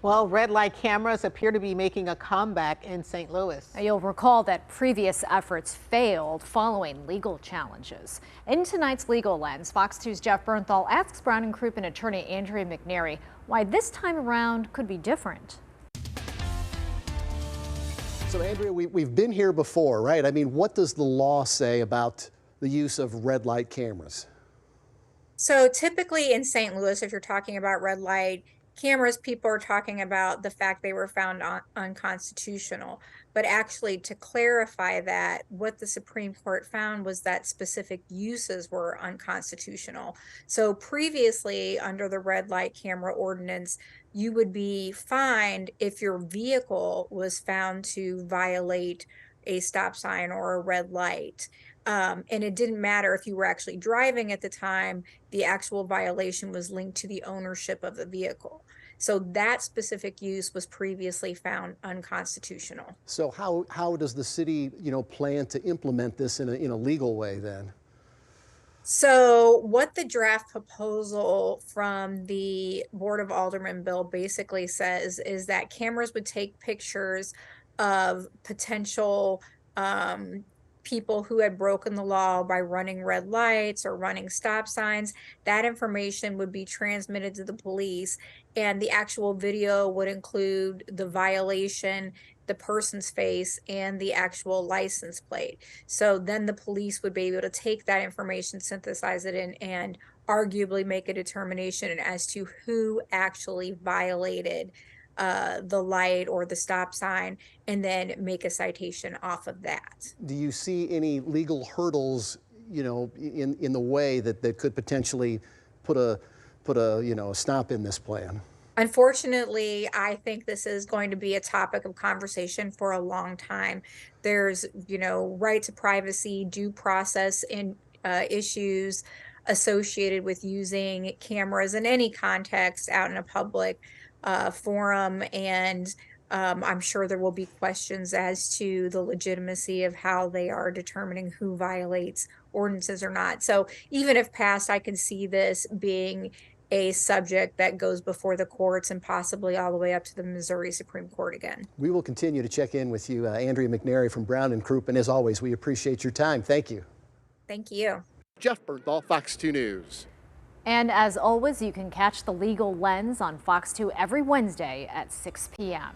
Well, red light cameras appear to be making a comeback in St. Louis. Now, you'll recall that previous efforts failed following legal challenges. In tonight's Legal Lens, Fox 2's Jeff Bernthal asks Brown and Crouppen attorney Andrea McNairy why this time around could be different. So, Andrea, we've been here before, right? I mean, what does the law say about the use of red light cameras? So typically in St. Louis, if you're talking about red light cameras, people are talking about the fact they were found unconstitutional. But actually, to clarify that, what the Supreme Court found was that specific uses were unconstitutional. So previously, under the red light camera ordinance, you would be fined if your vehicle was found to violate a stop sign or a red light. And it didn't matter if you were actually driving at the time, the actual violation was linked to the ownership of the vehicle. So that specific use was previously found unconstitutional. So how does the city, plan to implement this in a legal way then? So what the draft proposal from the Board of Aldermen bill basically says is that cameras would take pictures of potential people who had broken the law by running red lights or running stop signs. That information would be transmitted to the police, and the actual video would include the violation, the person's face, and the actual license plate. So then the police would be able to take that information, synthesize it, and arguably make a determination as to who actually violated the light or the stop sign, and then make a citation off of that. Do you see any legal hurdles, in the way that could potentially put a stop in this plan? Unfortunately, I think this is going to be a topic of conversation for a long time. There's, right to privacy, due process, and issues associated with using cameras in any context out in a public forum, and I'm sure there will be questions as to the legitimacy of how they are determining who violates ordinances or not. So even if passed, I can see this being a subject that goes before the courts and possibly all the way up to the Missouri Supreme Court again. We will continue to check in with you, Andrea McNairy from Brown and Crouppen. As always, we appreciate your time. Thank you. Thank you. Jeff Bernthal, Fox 2 News. And as always, you can catch the Legal Lens on Fox 2 every Wednesday at 6 p.m.